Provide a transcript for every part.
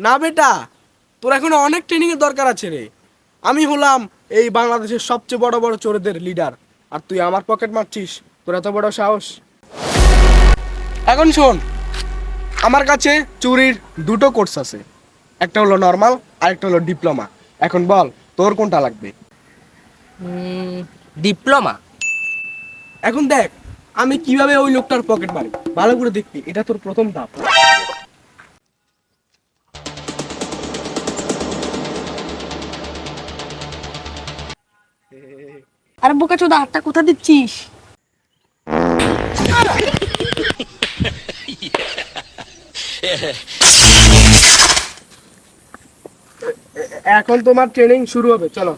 না বেটা, তোর এখন অনেক ট্রেনিং এর দরকার আছে রে। আমি হলাম এই বাংলাদেশের সবচেয়ে বড় বড় চোরদের লিডার, আর তুই আমার পকেট মারছিস? তোর এত বড় সাহস? এখন শোন, আমার কাছে চুরির দুটো কোর্স আছে, একটা হলো নর্মাল আর একটা হলো ডিপ্লোমা। এখন বল তোর কোনটা লাগবে? ডিপ্লোমা। এখন দেখ আমি কিভাবে ওই লোকটার পকেট মারি, ভালো করে দেখবি, এটা তোর প্রথম ধাপ। আরে বোকাচোদা, হাতটা কোথা দিচ্ছিস? এখন তোমার ট্রেনিং শুরু হবে, চলো।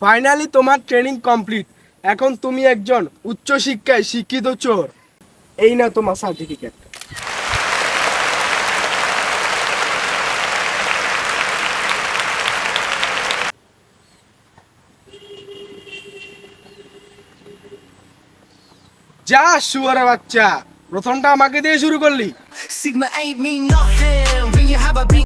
ফাইনালি তোমার ট্রেনিং কমপ্লিট। এখন তুমি একজন উচ্চ শিক্ষায় শিক্ষিত চোর। এই না তোমার সার্টিফিকেট। যা শুয়ারের বাচ্চা, প্রথমটা আমাকে দিয়ে শুরু করলি। Sigma ain't mean nothing when you have a beat.